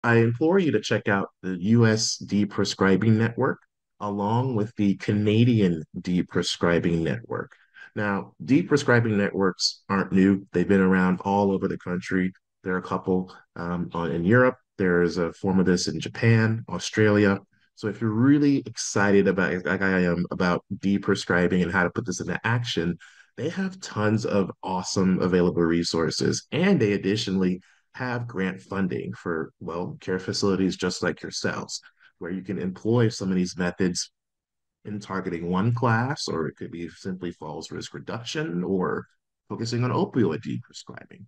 I implore you to check out the US Deprescribing Network along with the Canadian Deprescribing Network. Now, deprescribing networks aren't new. They've been around all over the country. There are a couple in Europe. There's a form of this in Japan, Australia. So if you're really excited about, like I am, about deprescribing and how to put this into action, they have tons of awesome available resources. And they additionally have grant funding for, well, care facilities just like yourselves, where you can employ some of these methods in targeting one class, or it could be simply falls risk reduction or focusing on opioid deprescribing.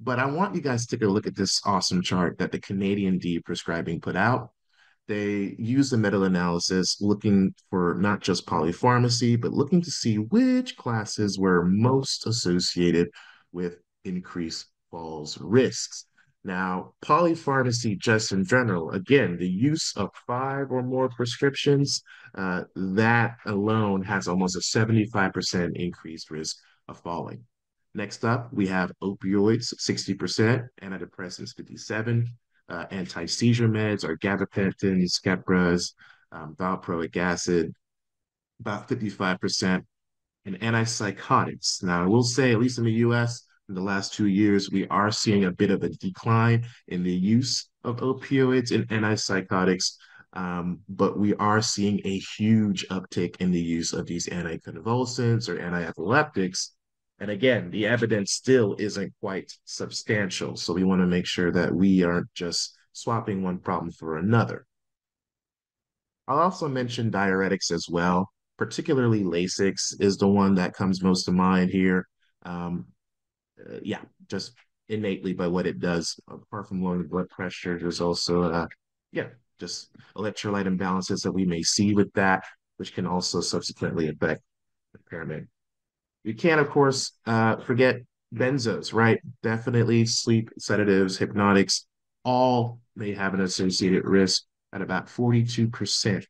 But I want you guys to take a look at this awesome chart that the Canadian Deprescribing put out. They use the meta-analysis looking for not just polypharmacy, but looking to see which classes were most associated with increased falls risks. Now, polypharmacy, just in general, again, the use of five or more prescriptions, that alone has almost a 75% increased risk of falling. Next up, we have opioids, 60%, antidepressants, 57, anti-seizure meds are gabapentin, Skepras, valproic acid, about 55%, and antipsychotics. Now, I will say, at least in the US, in the last 2 years, we are seeing a bit of a decline in the use of opioids and antipsychotics, but we are seeing a huge uptick in the use of these anticonvulsants or antiepileptics. And again, the evidence still isn't quite substantial. So we want to make sure that we aren't just swapping one problem for another. I'll also mention diuretics as well, particularly Lasix is the one that comes most to mind here. Um, yeah, just innately by what it does. Apart from lowering blood pressure, there's also, yeah, just electrolyte imbalances that we may see with that, which can also subsequently affect impairment. You can't, of course, forget benzos, right? Definitely sleep sedatives, hypnotics, all may have an associated risk at about 42%.